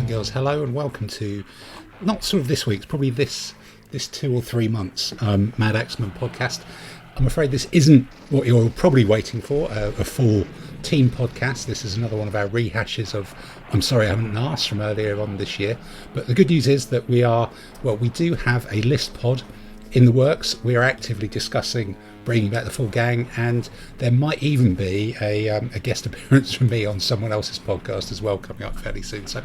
and girls, hello and welcome to not sort of this week's, probably this 2 or 3 months Madaxeman podcast. I'm afraid this isn't what you're probably waiting for, a full team podcast. This is another one of our rehashes of I'm Sorry I Haven't Arse from earlier on this year. But the good news is that we do have a list pod in the works. We are actively discussing bringing back the full gang, and there might even be a guest appearance from me on someone else's podcast as well coming up fairly soon. So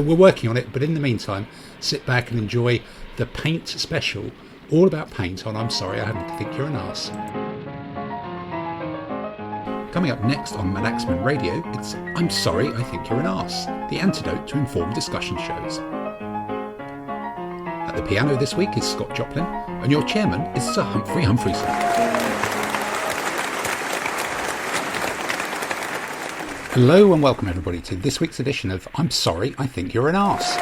we're working on it, but in the meantime, sit back and enjoy the paint special, all about paint on I'm Sorry I Haven't Think You're an Arse. Coming up next on Madaxeman Radio, it's I'm Sorry I Think You're an Arse, the antidote to informed discussion shows. At the piano this week is Scott Joplin, and your chairman is Sir Humphrey Humphreyson. Hello and welcome everybody to this week's edition of I'm Sorry I Think You're an Arse.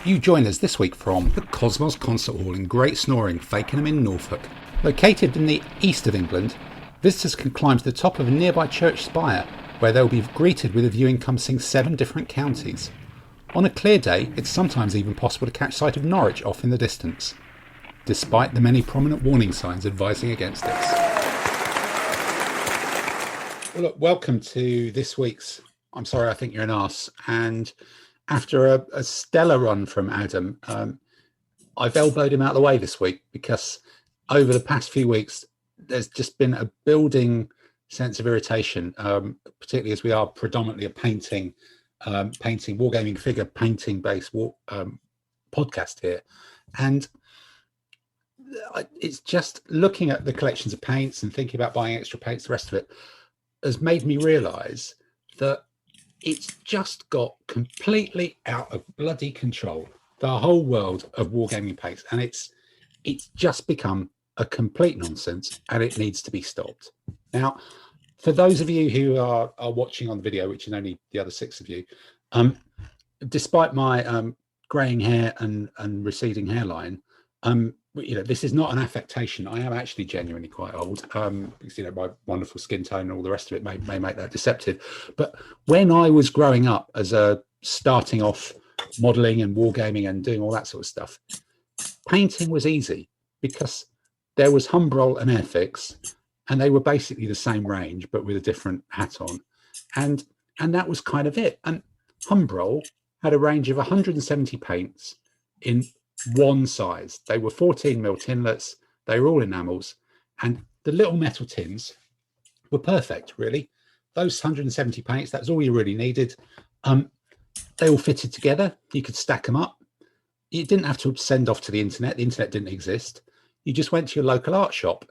You join us this week from the Cosmos Concert Hall in Great Snoring, Fakenham in Norfolk. Located in the east of England, visitors can climb to the top of a nearby church spire, where they'll be greeted with a view encompassing 7 different counties. On a clear day, it's sometimes even possible to catch sight of Norwich off in the distance, despite the many prominent warning signs advising against this. Well, look, welcome to this week's I'm Sorry I Think You're an Arse. And after a stellar run from Adam, I've elbowed him out of the way this week because over the past few weeks, there's just been a building sense of irritation, particularly as we are predominantly a painting, wargaming figure painting based podcast here. And it's just looking at the collections of paints and thinking about buying extra paints, the rest of it, has made me realise that it's just got completely out of bloody control, the whole world of wargaming paints, and it's just become a complete nonsense, and it needs to be stopped. Now, for those of you who are watching on the video, which is only the other 6 of you, despite my greying hair and receding hairline, this is not an affectation. I am actually genuinely quite old. Because, my wonderful skin tone and all the rest of it may make that deceptive. But when I was growing up as a starting off modelling and wargaming and doing all that sort of stuff, painting was easy because there was Humbrol and Airfix, and they were basically the same range but with a different hat on, and that was kind of it. And Humbrol had a range of 170 paints in one size. They were 14mm tinlets, they were all enamels, and the little metal tins were perfect, really. Those 170 paints, that's all you really needed. They all fitted together, you could stack them up. You didn't have to send off to the internet didn't exist. You just went to your local art shop.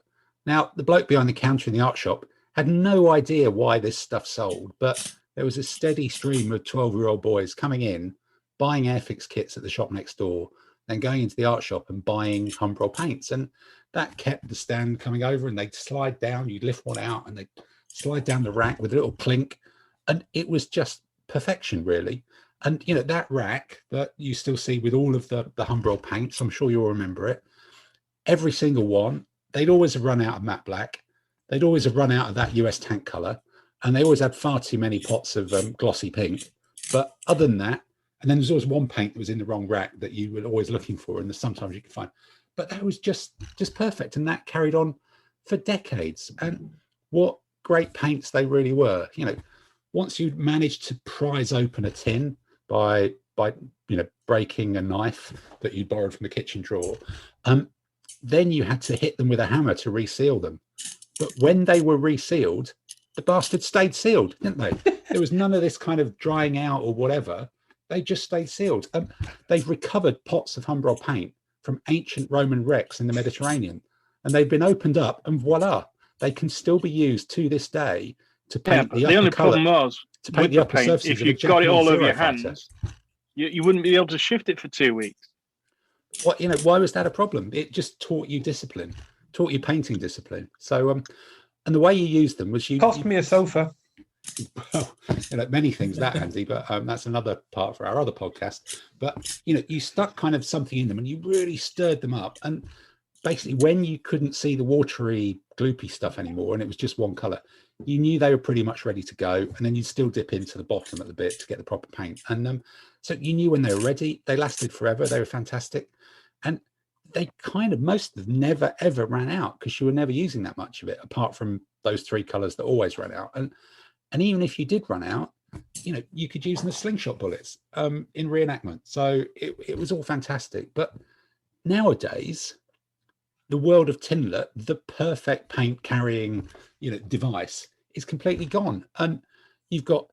Now, the bloke behind the counter in the art shop had no idea why this stuff sold, but there was a steady stream of 12-year-old boys coming in, buying Airfix kits at the shop next door, then going into the art shop and buying Humbrol paints. And that kept the stand coming over, and they'd slide down, you'd lift one out, and they'd slide down the rack with a little clink. And it was just perfection, really. And, that rack that you still see with all of the Humbrol paints, I'm sure you'll remember it, every single one, they'd always have run out of matte black. They'd always have run out of that US tank colour. And they always had far too many pots of glossy pink. But other than that, and then there's always one paint that was in the wrong rack that you were always looking for, and sometimes you could find. But that was just perfect, and that carried on for decades. And what great paints they really were. Once you managed to prise open a tin by breaking a knife that you borrowed from the kitchen drawer, then you had to hit them with a hammer to reseal them. But when they were resealed, the bastards stayed sealed, didn't they? There was none of this kind of drying out or whatever. They just stayed sealed. They've recovered pots of Humbrol paint from ancient Roman wrecks in the Mediterranean, and they've been opened up, and voila, they can still be used to this day to paint the only upper problem colour, was to paint the upper paint, surfaces. if you got it all over your hands, you wouldn't be able to shift it for 2 weeks. What why was that a problem? It just taught you discipline, taught you painting discipline. So and the way you used them was cost me a sofa. Well, many things that Andy, but that's another part for our other podcast. But you stuck kind of something in them, and you really stirred them up. And basically, when you couldn't see the watery, gloopy stuff anymore, and it was just one color, you knew they were pretty much ready to go, and then you'd still dip into the bottom of the bit to get the proper paint. And so you knew when they were ready. They lasted forever. They were fantastic, and they kind of, most of them never ever ran out, because you were never using that much of it, apart from those 3 colors that always ran out. And even if you did run out, you know, you could use them as slingshot bullets in reenactment. So it was all fantastic. But nowadays, the world of Tinlet, the perfect paint carrying, you know, device, is completely gone. And you've got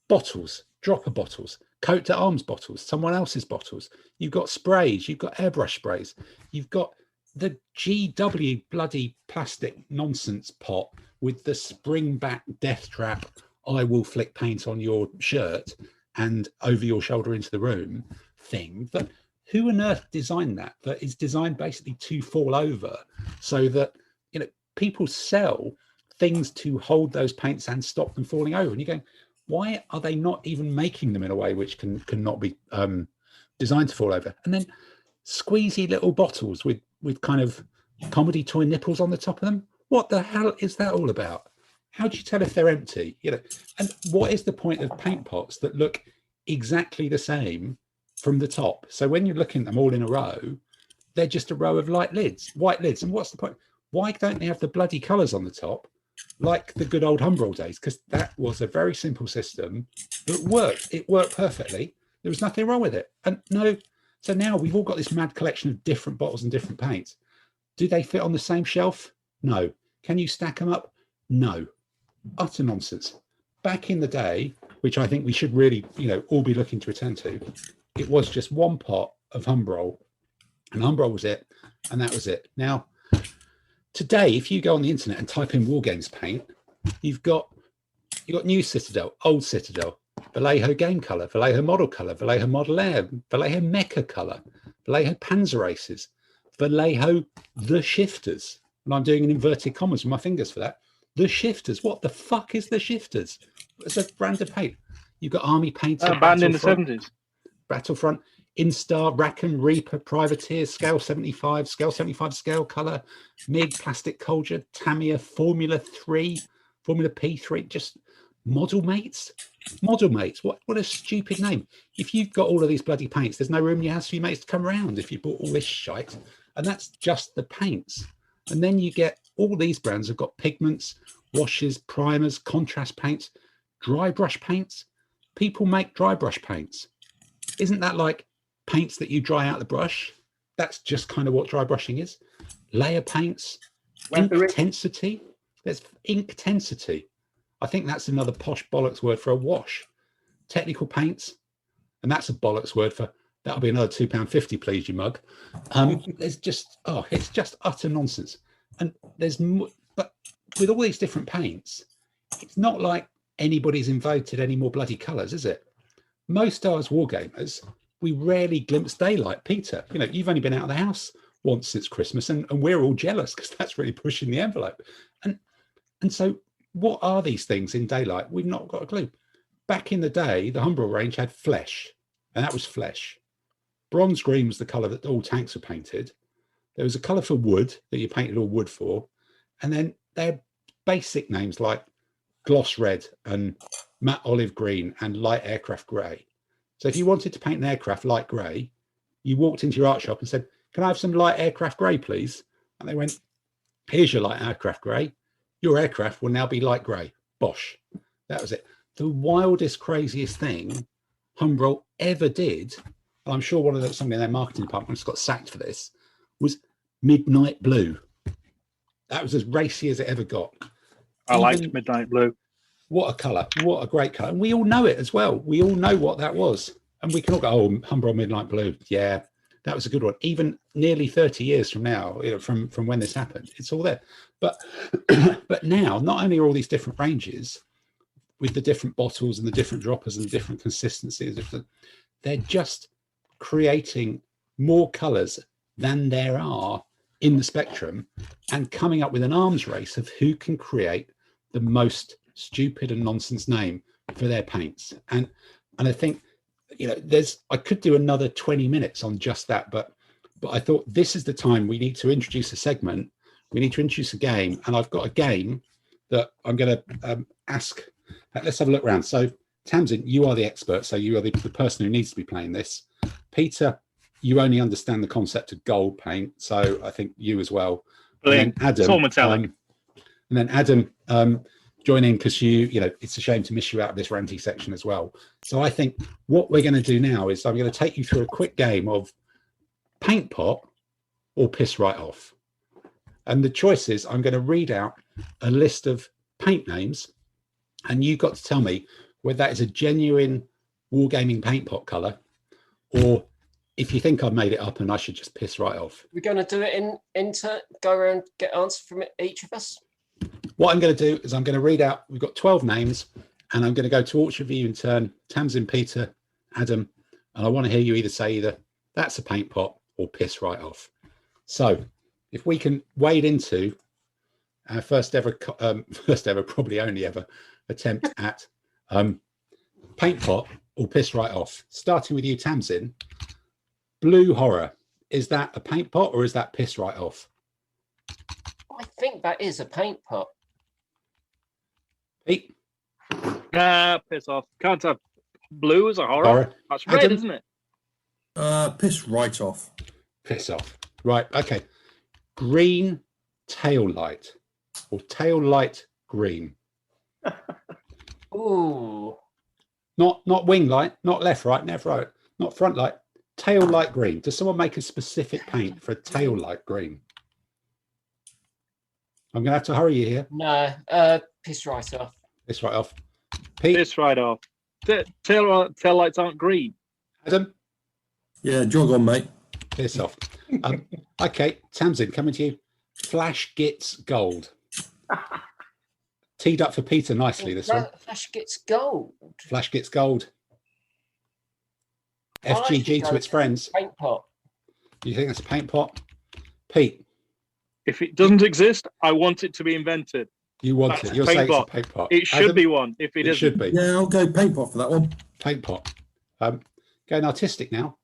bottles, dropper bottles, coat to arms bottles, someone else's bottles. You've got sprays, you've got airbrush sprays, you've got the GW bloody plastic nonsense pot with the spring back death trap, I will flick paint on your shirt and over your shoulder into the room thing. But who on earth designed that? That is designed basically to fall over, so that, you know, people sell things to hold those paints and stop them falling over. And you're going, why are they not even making them in a way which can not be designed to fall over? And then squeezy little bottles with kind of comedy toy nipples on the top of them. What the hell is that all about? How do you tell if they're empty? You know, and what is the point of paint pots that look exactly the same from the top? So when you're looking at them all in a row, they're just a row of white lids. And what's the point? Why don't they have the bloody colours on the top, like the good old Humbrol days? Because that was a very simple system that worked. It worked perfectly. There was nothing wrong with it. And no, so now we've all got this mad collection of different bottles and different paints. Do they fit on the same shelf? No. Can you stack them up? No. Utter nonsense. Back in the day, which I think we should really, you know, all be looking to return to, it was just one pot of Humbrol, and Humbrol was it, and that was it. Now, today, if you go on the internet and type in War Games paint, you've got new Citadel, old Citadel, Vallejo game color, Vallejo model color, Vallejo model air, Vallejo mecha color, Vallejo Panzer races, Vallejo the shifters. And I'm doing an inverted commas with my fingers for that. The shifters. What the fuck is the shifters? It's a brand of paint. You've got army paint. Banned in the 70s. Battlefront, Instar, Rackham, Reaper, Privateer, Scale 75, Scale color, MiG, Plastic Colger, Tamiya, Formula 3, Formula P3, just Model Mates. Model Mates. What a stupid name. If you've got all of these bloody paints, there's no room in your house for your mates to come around if you bought all this shite. And that's just the paints. And then you get all these brands have got pigments, washes, primers, contrast paints, dry brush paints. People make dry brush paints. Isn't that like paints that you dry out the brush? That's just kind of what dry brushing is. Layer paints, intensity. There's intensity. I think that's another posh bollocks word for a wash. Technical paints, and that's a bollocks word for, that'll be another £2.50, please, you mug. There's just, it's just utter nonsense. And there's, but with all these different paints, it's not like anybody's invented any more bloody colours, is it? Most of us wargamers, we rarely glimpse daylight. Peter, you know, you've only been out of the house once since Christmas, and we're all jealous because that's really pushing the envelope. And so what are these things in daylight? We've not got a clue. Back in the day, the Humbrol range had flesh, and that was flesh. Bronze green was the colour that all tanks were painted. There was a colour for wood that you painted all wood for. And then they had basic names like gloss red and matte olive green and light aircraft grey. So if you wanted to paint an aircraft light grey, you walked into your art shop and said, can I have some light aircraft grey, please? And they went, here's your light aircraft grey. Your aircraft will now be light grey. Bosh. That was it. The wildest, craziest thing Humbrol ever did, and I'm sure somebody in their marketing department just got sacked for this, was midnight blue. That was as racy as it ever got. I liked midnight blue. What a colour. What a great colour. And we all know it as well. We all know what that was. And we can all go, oh, Humbrol midnight blue. Yeah, that was a good one. Even nearly 30 years from now, you know, from when this happened, it's all there. But but now, not only are all these different ranges with the different bottles and the different droppers and the different consistencies, they're just creating more colours than there are in the spectrum and coming up with an arms race of who can create the most stupid and nonsense name for their paints. And I think, you know, I could do another 20 minutes on just that, but I thought this is the time we need to introduce a segment. We need to introduce a game, and I've got a game that I'm going to ask. Let's have a look around. So, Tamsin, you are the expert, so you are the person who needs to be playing this. Peter, you only understand the concept of gold paint, so I think you as well. Brilliant. And then Adam, It's all metallic. Join in because you know it's a shame to miss you out of this ranty section as well. So I think what we're going to do now is I'm going to take you through a quick game of paint pot or piss right off. And the choice is I'm going to read out a list of paint names, and you've got to tell me whether that is a genuine wargaming paint pot color, or if you think I've made it up and I should just piss right off. We're going to do it into go around, get answers from each of us. What I'm going to do is I'm going to read out, we've got 12 names, and I'm going to go to each of you in turn, Tamsin, Peter, Adam, and I want to hear you either that's a paint pot or piss right off. So if we can wade into our first ever, probably only ever attempt at paint pot or piss right off. Starting with you, Tamsin, Blue Horror. Is that a paint pot or is that piss right off? I think that is a paint pot. Pete? Piss off. Can't have blue as a horror. That's red, Adam? isn't it? Piss right off. Piss off. Right, okay. Green tail light or tail light green. Ooh. Not wing light, not left, right, left, right, not front light. Tail light green. Does someone make a specific paint for a tail light green? I'm going to have to hurry you here. No, piss right off. Piss right off. Pete? Piss right off. Tail lights aren't green. Adam? Yeah, jog on, mate. Piss off. Okay, Tamsin, coming to you. Flash gets gold. Teed up for Peter nicely, this one. Flash gets gold. Flash gets gold. FGG to its friends. Paint pot. You think that's a paint pot? Pete? If it doesn't exist, I want it to be invented. You want That's it. You're saying it's a paint pot. It should be one. If it isn't. should be. Yeah, I'll go paint pot for that one. Paint pot. Going artistic now.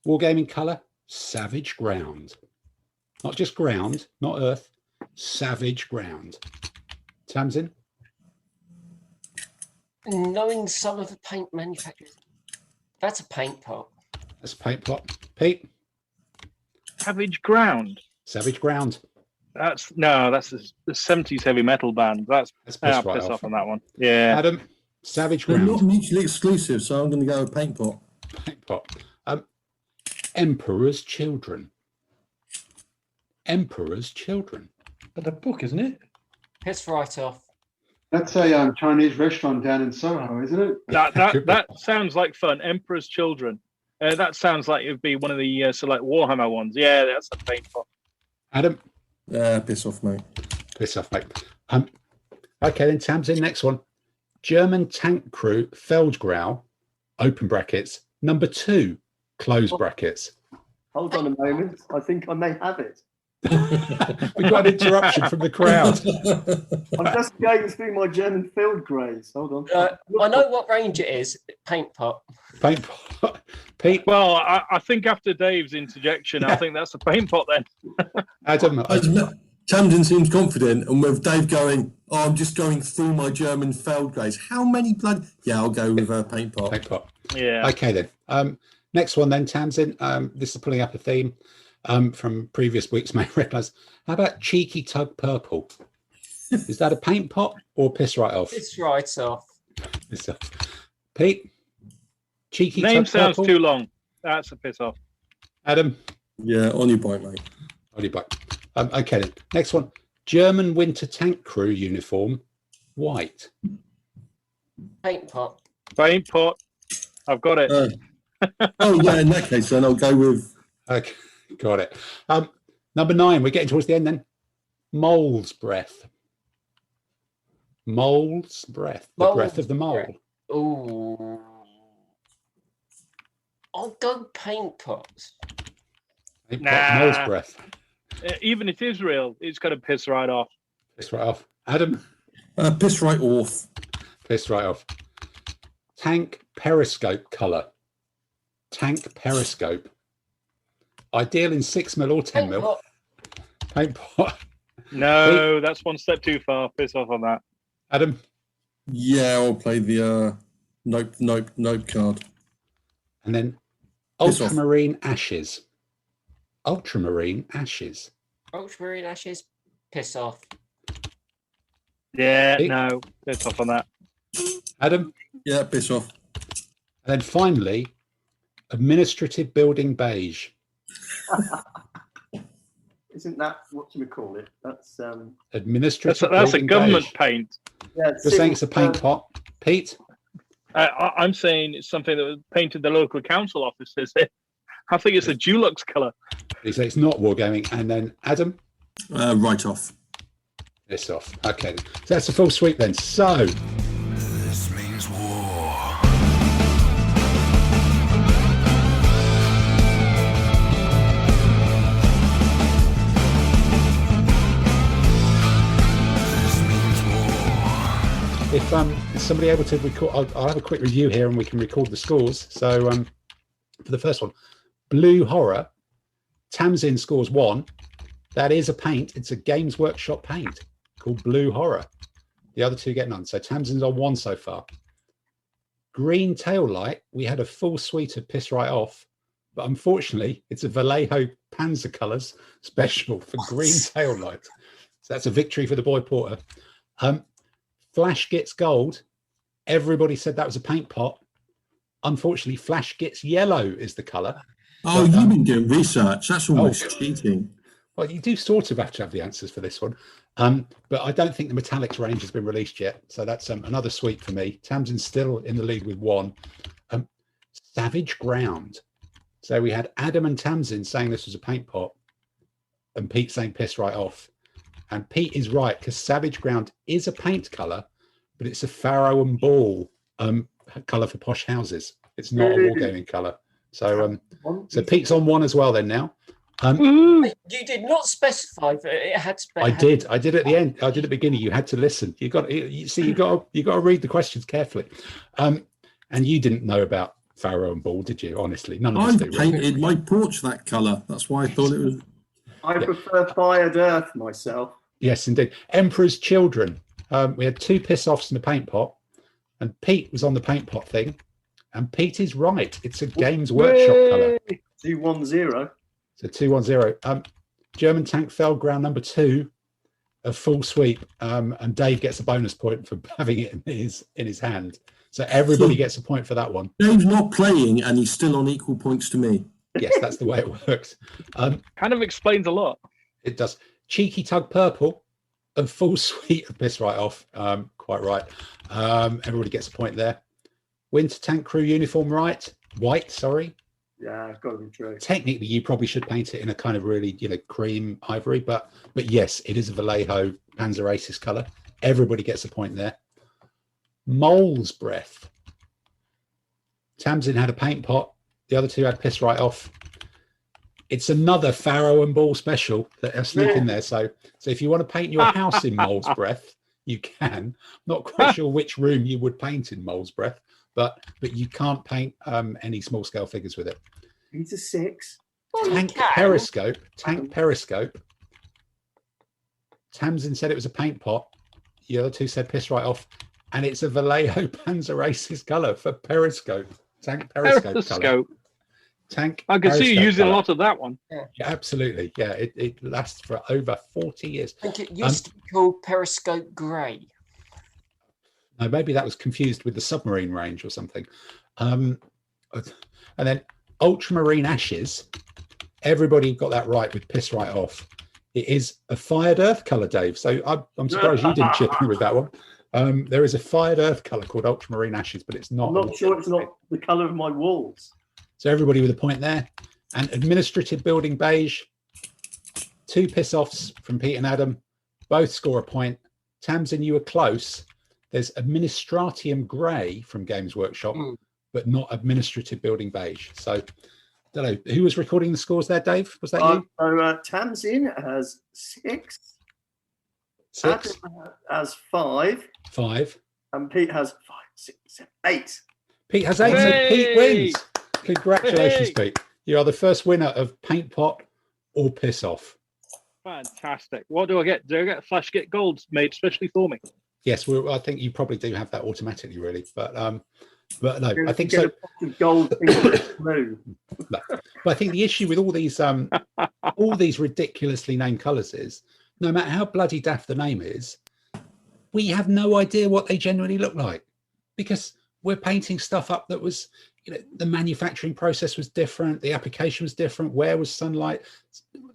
Wargaming colour, savage ground. Not just ground, not earth. Savage ground. Tamsin? Knowing some of the paint manufacturers, that's a paint pot. That's a paint pot. Pete? Savage Ground. Savage ground. That's the 70s heavy metal band. That's piss I'll right piss off. off on that one. Yeah. Adam? Savage They're ground. not mutually exclusive, so I'm going to go with paint pot. Paint pot. Emperor's Children. Emperor's Children. But the book, isn't it? Piss right off. That's a Chinese restaurant down in Soho, isn't it? That sounds like fun. Emperor's Children. That sounds like it would be one of the select Warhammer ones. Yeah, that's a paint pot. Adam? Piss off, mate. Piss off, mate. Okay, then Tamsin, next one. German tank crew Feldgrau, open brackets, number 2, close brackets. Hold on a moment. I think I may have it. We got an interruption from the crowd. I'm just going through my German field greys. Hold on. I know what range it is. Paint pot. Paint pot. Pete? Well, I think after Dave's interjection, I think that's a paint pot then. Adam? Tamsin seems confident, and with Dave going, oh, I'm just going through my German feld greys. How many blood? Yeah, I'll go with paint pot. Paint pot. Yeah. Okay, then. Next one, then, Tamsin. This is pulling up a theme from previous week's main reckless. How about Cheeky Tug Purple? Is that a paint pot or piss right off? Piss right off. Piss off. Pete? Cheeky Name Tug sounds Purple? too long. That's a piss off. Adam? Yeah, on your bike, mate. On your bike. Okay, then. Next one. German winter tank crew uniform, white. Paint pot. Paint pot. I've got it. Oh, yeah, in that case, then I'll go with... Okay, got it. Number 9, we're getting towards the end then. Mole's breath. Mole's breath. The breath of the mole. Ooh. I'll go paint pots. Paint pot, mole's breath. Even if it is real, it's got to piss right off. Piss right off. Adam? piss right off. Piss right off. Tank periscope colour. Tank periscope. Ideal in 6mm or 10mm. Paint pot. No, that's one step too far. Piss off on that. Adam? Yeah, I'll play the nope card. And then Piss off. ultramarine ashes. Ultramarine ashes. Ultramarine ashes, piss off. Yeah, Pete? no, piss off on that. Adam? Yeah, piss off. And then finally, administrative building beige. Isn't that what you would call it? That's Administrative That's a building government beige. paint. yeah. You're saying it's a paint pot. Pete? I'm saying it's something that was painted the local council offices. I think it's a Dulux colour. You say it's not wargaming. And then Adam? Right off. This off. Okay. So that's a full sweep then. So This means war. This means war. if is somebody able to record, I'll have a quick review here and we can record the scores. So for the first one, Blue Horror, Tamsin scores 1. That is a paint. It's a Games Workshop paint called Blue Horror. The other 2 get none. So Tamsin's on 1 so far. Green Tail Light, we had a full suite of Piss Right Off, but unfortunately, it's a Vallejo Panzer Colours special for Green Tail Light. So that's a victory for the boy Porter. Flash Gets Gold. Everybody said that was a paint pot. Unfortunately, Flash Gets Yellow is the colour. Oh, But, you've been doing research. That's almost cheating. Well, you do sort of have to have the answers for this one. But I don't think the metallics range has been released yet. So that's another sweep for me. Tamsin's still in the lead with 1. Savage Ground. So we had Adam and Tamsin saying this was a paint pot and Pete saying Piss Right Off. And Pete is right because Savage Ground is a paint colour, but it's a Pharaoh and Ball colour for posh houses. It's not a wargaming colour. So so Pete's on 1 as well then now. You did not specify that it had to be. I did at the end. I did at the beginning. You had to listen. You got to read the questions carefully. And you didn't know about Pharaoh and Ball, did you? Honestly, none of us I've do. painted my porch that colour. That's why I thought it was. I prefer Fired Earth myself. Yes, indeed. Emperor's Children. We had 2 piss offs in the paint pot, and Pete was on the paint pot thing. And Pete is right. It's a Games Workshop colour. 210. So 210. German Tank Feldground number 2, a full sweep, and Dave gets a bonus point for having it in his hand. So everybody gets a point for that one. Dave's not playing, and he's still on equal points to me. Yes, that's the way it works. Kind of explains a lot. It does. Cheeky Tug Purple, a full suite of Piss Right Off. Quite right. Everybody gets a point there. Winter Tank Crew uniform white, sorry. Yeah, it's got to be true. Technically, you probably should paint it in a kind of really, cream ivory, but yes, it is a Vallejo Panzer Aces colour. Everybody gets a point there. Mole's Breath. Tamsin had a paint pot. The other 2 had Piss Right Off. It's another Pharaoh and Ball special that are sneak in there. So if you want to paint your house in Mole's Breath, you can. Not quite sure which room you would paint in Mole's Breath, but you can't paint any small scale figures with it. He's a 6. Tank Periscope. Tamsin said it was a paint pot. The other 2 said Piss Right Off. And it's a Vallejo Panzer Aces colour for Periscope. Tank Periscope colour. Tank. I can see you Periscope using colour. a lot of that one. Yeah, absolutely. Yeah, it lasts for over 40 years. I think it used to be called Periscope Grey. No, maybe that was confused with the submarine range or something. And then Ultramarine Ashes. Everybody got that right with Piss Right Off. It is a Fired Earth colour, Dave. So I'm surprised you didn't chip in with that one. There is a Fired Earth colour called Ultramarine Ashes, but it's not. I'm not sure it's not the colour of my walls. So everybody with a point there. And Administrative Building Beige. 2 piss offs from Pete and Adam. Both score a point. Tamsin, you were close. There's Administratium Grey from Games Workshop, but not Administrative Building Beige. So, don't know. Who was recording the scores there, Dave? Was that you? So Tamsin has 6. 6. Adam has 5. 5. And Pete has 5, 6, 7, 8. Pete has 8. So Pete wins. Congratulations, Pete. You are the first winner of Paint Pot or Piss Off. Fantastic. What do I get? Do I get Flash Get Gold made especially for me? Yes, I think you probably do have that automatically, really. But no, I think Get so. a pot of gold pink blue. But I think the issue with all these ridiculously named colours is, no matter how bloody daft the name is, we have no idea what they genuinely look like, because we're painting stuff up that was, the manufacturing process was different, the application was different, where was sunlight,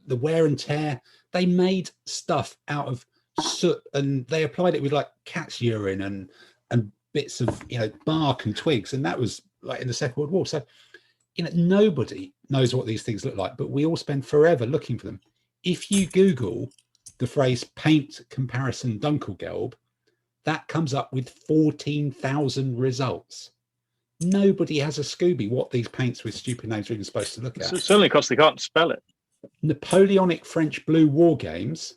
the wear and tear. They made stuff out of soot and they applied it with like cat's urine and bits of bark and twigs, and that was like in the Second World War. So nobody knows what these things look like, but we all spend forever looking for them. If you Google the phrase paint comparison Dunkelgelb, that comes up with 14,000 results. Nobody has a Scooby what these paints with stupid names are even supposed to look at. Certainly because they can't spell it. Napoleonic French Blue War Games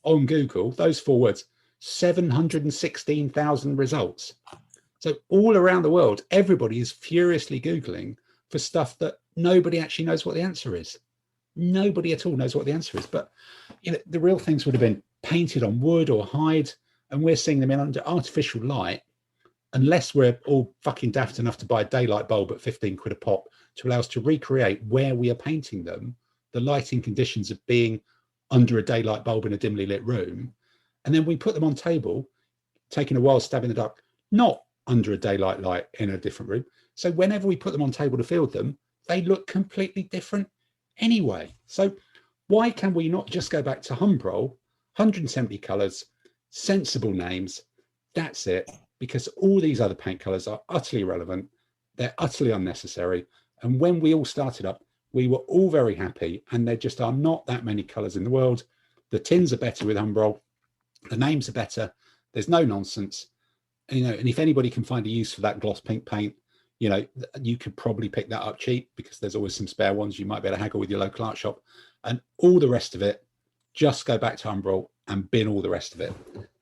on Google, those 4 words, 716,000 results. So all around the world, everybody is furiously Googling for stuff that nobody actually knows what the answer is. Nobody at all knows what the answer is. But the real things would have been painted on wood or hide, and we're seeing them in under artificial light, unless we're all fucking daft enough to buy a daylight bulb at 15 quid a pop to allow us to recreate where we are painting them, the lighting conditions of being under a daylight bulb in a dimly lit room. And then we put them on table, taking a wild stab in the dark, not under a daylight light in a different room. So whenever we put them on table to field them, they look completely different anyway. So why can we not just go back to Humbrol, 170 colours, sensible names, that's it, because all these other paint colours are utterly irrelevant, they're utterly unnecessary, and when we all started up, we were all very happy, and there just are not that many colours in the world. The tins are better with Humbrol, the names are better, there's no nonsense, and if anybody can find a use for that gloss pink paint, you could probably pick that up cheap, because there's always some spare ones. You might be able to haggle with your local art shop, and all the rest of it, just go back to Humbrol and bin all the rest of it.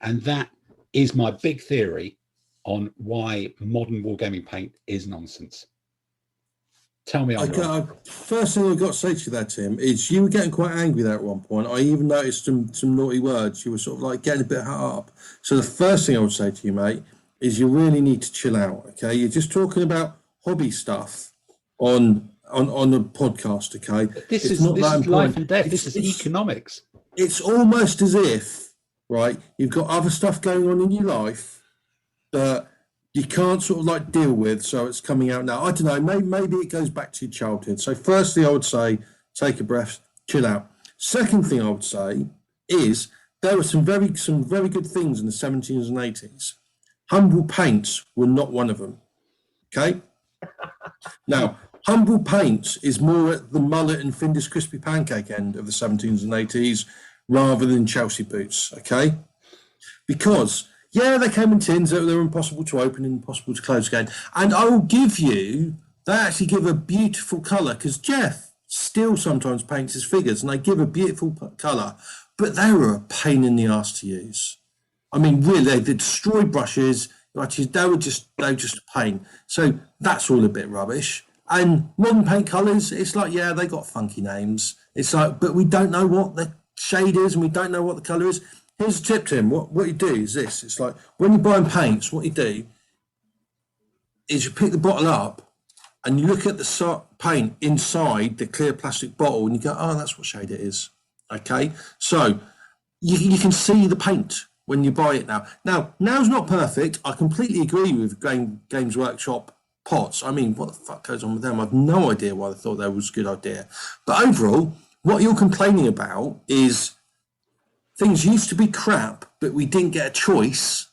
And that is my big theory on why modern wargaming paint is nonsense. Tell me I'm wrong. First thing I've got to say to you there, Tim, is you were getting quite angry there at one point. I even noticed some naughty words. You were sort of like getting a bit hot up. So the first thing I would say to you, mate, is you really need to chill out, okay? You're just talking about hobby stuff on a podcast, okay? This is life and death. This is economics. It's almost as if, right, you've got other stuff going on in your life that you can't sort of like deal with, so it's coming out now. I don't know, maybe it goes back to your childhood. So firstly, I would say, take a breath, chill out. Second thing I would say is there were some very good things in the 70s and 80s. Humbrol paints were not one of them, okay? Now, Humbrol paints is more at the mullet and Findus crispy pancake end of the 70s and 80s rather than Chelsea boots, okay? Because, yeah, they came in tins that were impossible to open and impossible to close again. And I will give you, they actually give a beautiful colour, because Jeff still sometimes paints his figures and they give a beautiful colour, but they were a pain in the arse to use. I mean, really, they destroyed brushes. They were just a pain. So that's all a bit rubbish. And modern paint colours, it's like, yeah, they got funky names. It's like, but we don't know what the shade is and we don't know what the colour is. Here's a tip, Tim. What you do is this. It's like when you're buying paints, what you do is you pick the bottle up and you look at the paint inside the clear plastic bottle and you go, oh, that's what shade it is. Okay? So you can see the paint when you buy it now. Now's not perfect. I completely agree with Games Workshop pots. I mean, what the fuck goes on with them? I've no idea why they thought that was a good idea. But overall, what you're complaining about is things used to be crap, but we didn't get a choice,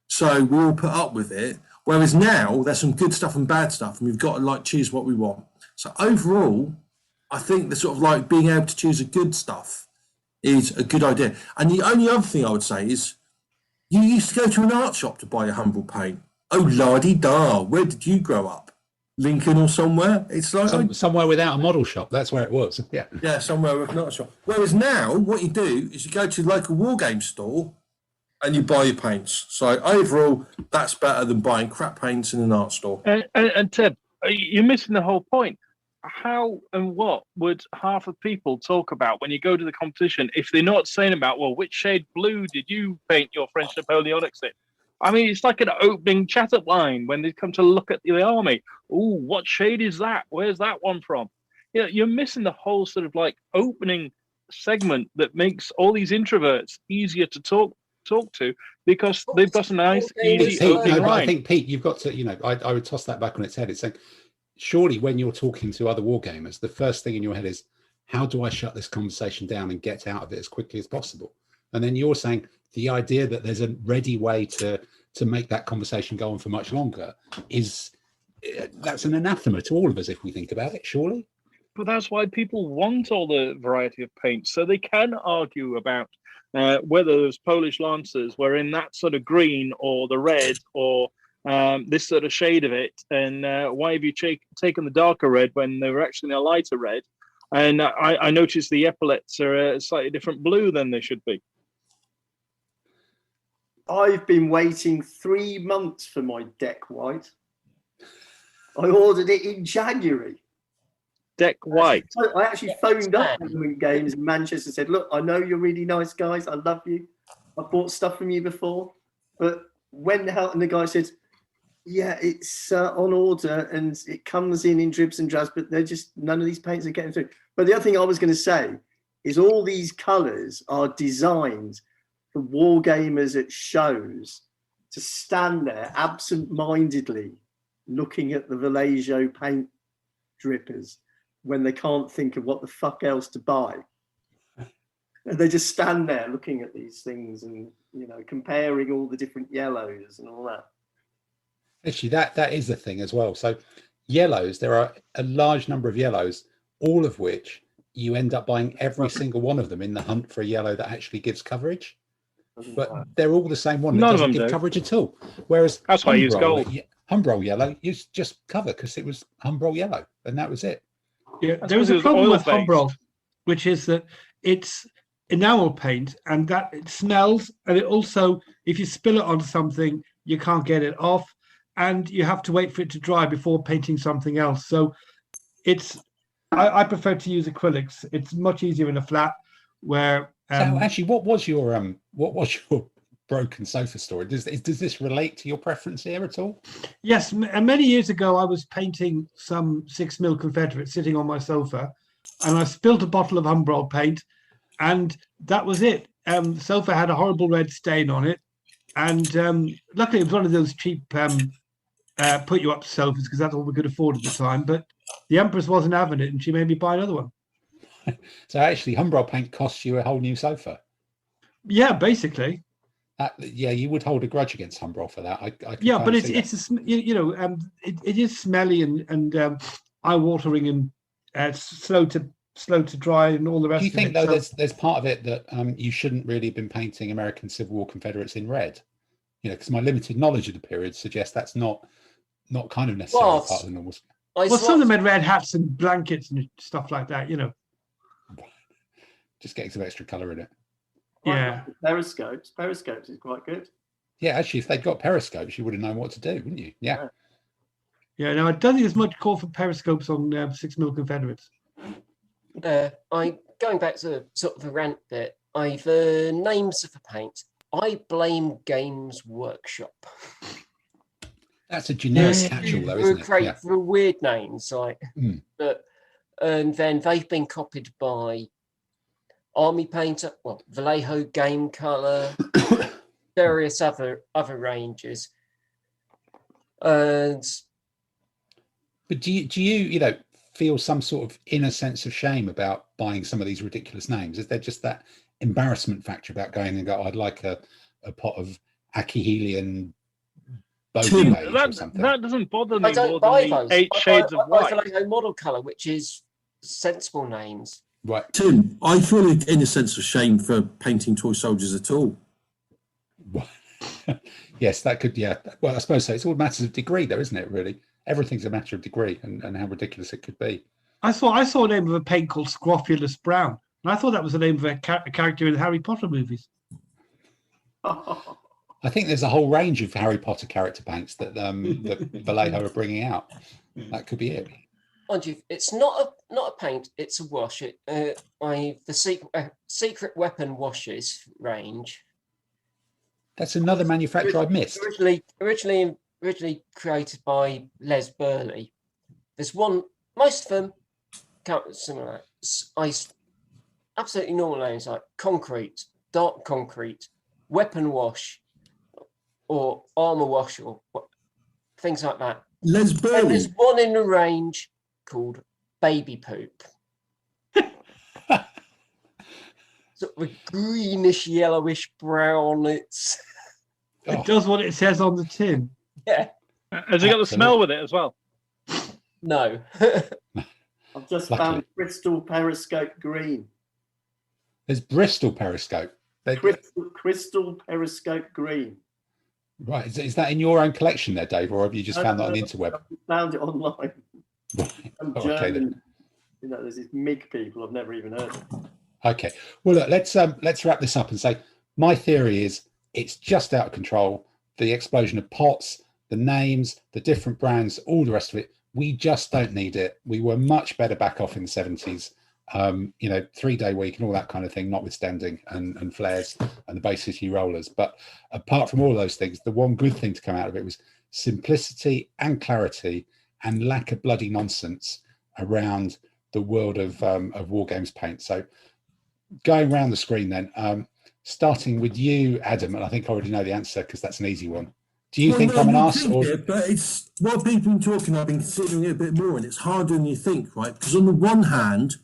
so we all put up with it. Whereas now, there's some good stuff and bad stuff, and we've got to like choose what we want. So overall, I think the sort of like being able to choose the good stuff is a good idea. And the only other thing I would say is, you used to go to an art shop to buy a Humbrol paint. Oh, la-di-da, where did you grow up? Lincoln or somewhere? It's like somewhere without a model shop. That's where it was. Yeah, somewhere with not a shop. Whereas now, what you do is you go to the local war game store and you buy your paints. So overall, that's better than buying crap paints in an art store. And Ted, you're missing the whole point. how and what would half of people talk about when you go to the competition if they're not saying about, well, which shade blue did you paint your French Napoleonics in? I mean, it's like an opening chat-up line when they come to look at the army. Oh, what shade is that? Where's that one from? You know, you're missing the whole sort of like opening segment that makes all these introverts easier to talk to because they've got a nice, easy Pete, opening no, but line. I think, Pete, you've got to, you know, I would toss that back on its head. It's saying, surely when you're talking to other wargamers, the first thing in your head is, how do I shut this conversation down and get out of it as quickly as possible? And then you're saying the idea that there's a ready way to make that conversation go on for much longer that's an anathema to all of us if we think about it, surely. But that's why people want all the variety of paints, so they can argue about whether those Polish Lancers were in that sort of green or the red or this sort of shade of it, and why have you taken the darker red when they were actually a lighter red? And I noticed the epaulets are a slightly different blue than they should be. I've been waiting 3 months for my deck white. I ordered it in January. Deck white. I actually phoned up Government Games in Manchester and said, look, I know you're really nice guys. I love you. I've bought stuff from you before. But when the hell, and the guy said, yeah, it's on order and it comes in dribs and drabs, but they're just, none of these paints are getting through. But the other thing I was going to say is all these colours are designed for war gamers at shows to stand there absent-mindedly looking at the Vallejo paint drippers when they can't think of what the fuck else to buy. And they just stand there looking at these things and, you know, comparing all the different yellows and all that. Actually, that is the thing as well. So yellows, there are a large number of yellows, all of which you end up buying every single one of them in the hunt for a yellow that actually gives coverage. But they're all the same one that None of doesn't them give do. coverage at all. Whereas That's why I use gold. Humbrol yellow used just cover because it was Humbrol yellow, and that was it. Yeah, That's there is because a it was problem with oil-based. Humbrol, which is that it's enamel paint and that it smells, and it also, if you spill it on something, you can't get it off, and you have to wait for it to dry before painting something else. So it's, I prefer to use acrylics. It's much easier in a flat where. So actually, what was your broken sofa story? Does this relate to your preference here at all? Yes, and many years ago, I was painting some 6mm Confederate sitting on my sofa, and I spilled a bottle of Humbrol paint, and that was it. The sofa had a horrible red stain on it, and luckily it was one of those cheap put you up sofas because that's all we could afford at the time. But the Empress wasn't having it, and she made me buy another one. So actually, Humbrol paint costs you a whole new sofa. Yeah, basically. Yeah, you would hold a grudge against Humbrol for that. Yeah, but it is smelly and eye-watering and slow to dry and all the rest. Do you think of it. though there's part of it that you shouldn't really have been painting American Civil War Confederates in red? You know, because my limited knowledge of the period suggests that's not kind of necessarily part of the normal. Well, some of them had red hats and blankets and stuff like that. You know. Just getting some extra colour in it. Yeah. Periscopes is quite good. Yeah, actually, if they'd got periscopes, you would have known what to do, wouldn't you? Yeah. Yeah, no, I don't think there's much call for periscopes on 6mm Confederates. Going back to sort of a rant bit, I've names of the paint. I blame Games Workshop. That's a generic catch-all, though, isn't it? Great Yeah. for weird names like that, and then they've been copied by Army Painter, well, Vallejo Game Color, various other ranges. And but do you feel some sort of inner sense of shame about buying some of these ridiculous names? Is there just that embarrassment factor about going and go, I'd like a pot of Achihelian bogey beige or something? That doesn't bother I me don't more buy than the those. 8 shades of I buy white. Vallejo model color, which is sensible names. Right. Tim, I feel an inner sense of shame for painting toy soldiers at all. Yes, that could, yeah. Well, I suppose so. It's all matters of degree, though, isn't it, really? Everything's a matter of degree and how ridiculous it could be. I saw a name of a paint called Scrofulous Brown, and I thought that was the name of a character in the Harry Potter movies. I think there's a whole range of Harry Potter character paints that that Vallejo are bringing out. That could be it. mind you, it's not a paint, it's a wash. The secret weapon washes range. That's another manufacturer I've missed. Originally created by Les Burley. There's one. Most of them similar. Absolutely normal names like concrete, dark concrete, weapon wash, or armor wash, or things like that. Les And Burley. there's one in the range called baby poop. Sort of a greenish, yellowish brown. It does what it says on the tin. Yeah. Has it got the smell with it as well? No. I've just Lucky. found Crystal Periscope Green. There's Bristol Periscope. Crystal Periscope Green. Right. Is that in your own collection there, Dave, or have you just found that on the interweb? I found it online. Right. Some Okay, then. German, there's these MIG people I've never even heard of. Okay. Well, look, let's wrap this up and say my theory is it's just out of control. The explosion of pots, the names, the different brands, all the rest of it. We just don't need it. We were much better back off in the 70s. 3-day week and all that kind of thing, notwithstanding, and flares and the Bay City rollers. But apart from all those things, the one good thing to come out of it was simplicity and clarity and lack of bloody nonsense around the world of war games paint. So going around the screen then, starting with you, Adam, and I think I already know the answer because that's an easy one. Do you think I'm an arse? But it's what people have been talking. I've been considering it a bit more, and it's harder than you think, right? Because on the one hand,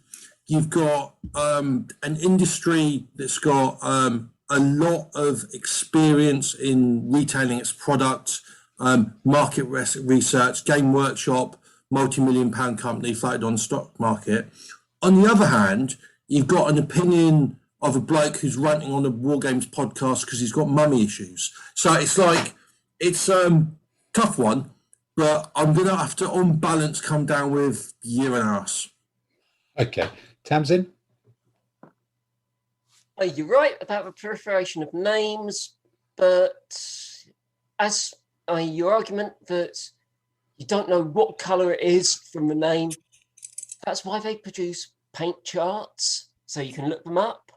you've got an industry that's got a lot of experience in retailing its product, market research, game workshop, multi-million-pound company floated on the stock market. On the other hand, you've got an opinion of a bloke who's ranting on a War Games podcast because he's got mummy issues. So it's like, it's a tough one, but I'm going to have to, on balance, come down with you're an arse. Okay. Tamsin? You're right about the proliferation of names, but as your argument that you don't know what colour it is from the name, that's why they produce paint charts, so you can look them up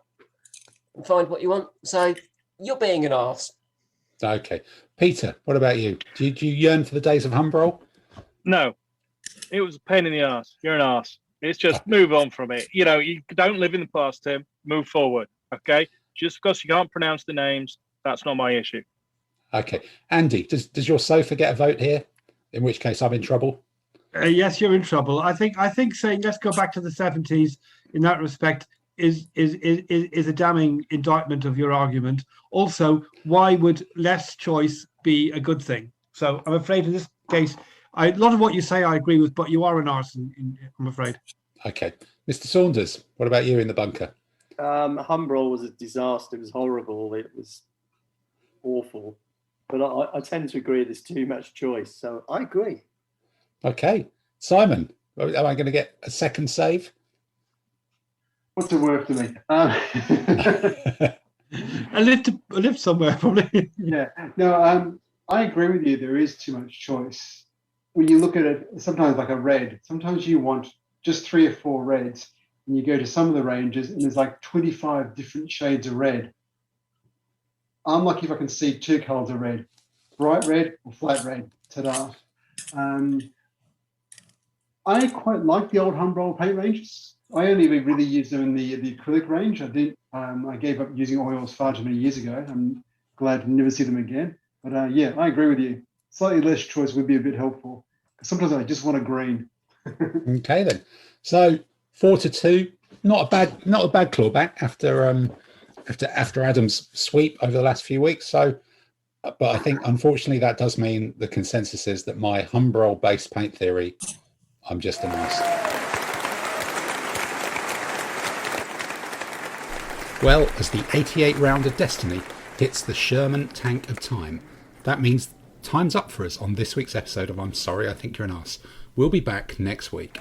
and find what you want. So you're being an arse. Okay. Peter, what about you? Do you yearn for the days of Humbrol? No. It was a pain in the arse. You're an arse. It's just move on from it. You don't live in the past, Tim. Move forward, okay? Just because you can't pronounce the names, that's not my issue. Okay. Andy, does your sofa get a vote here? In which case I'm in trouble. Yes, you're in trouble. I think saying let's go back to the 70s in that respect is a damning indictment of your argument. Also, why would less choice be a good thing? So I'm afraid in this case, a lot of what you say I agree with, but you are an arson, I'm afraid. Okay. Mr. Saunders, what about you in the bunker? Humbrol was a disaster. It was horrible. It was awful. But I tend to agree there's too much choice. So I agree. Okay. Simon, am I going to get a second save? What's it worth to me? I lived somewhere, probably. Yeah. No, I agree with you. There is too much choice. When you look at it, sometimes like a red, sometimes you want just 3 or 4 reds, and you go to some of the ranges, and there's like 25 different shades of red. I'm lucky if I can see 2 colors of red, bright red or flat red. Ta-da. I quite like the old Humbrol paint ranges. I only really used them in the acrylic range. I gave up using oils far too many years ago. I'm glad to never see them again. But yeah, I agree with you. Slightly less choice would be a bit helpful. Sometimes I just want a green. Okay then. So 4-2, not a bad clawback after Adam's sweep over the last few weeks. So, but I think unfortunately that does mean the consensus is that my Humbrol based paint theory, I'm just an arse. Well, as the 88 round of Destiny hits the Sherman tank of time, that means time's up for us on this week's episode of I'm Sorry, I Think You're an Arse. We'll be back next week.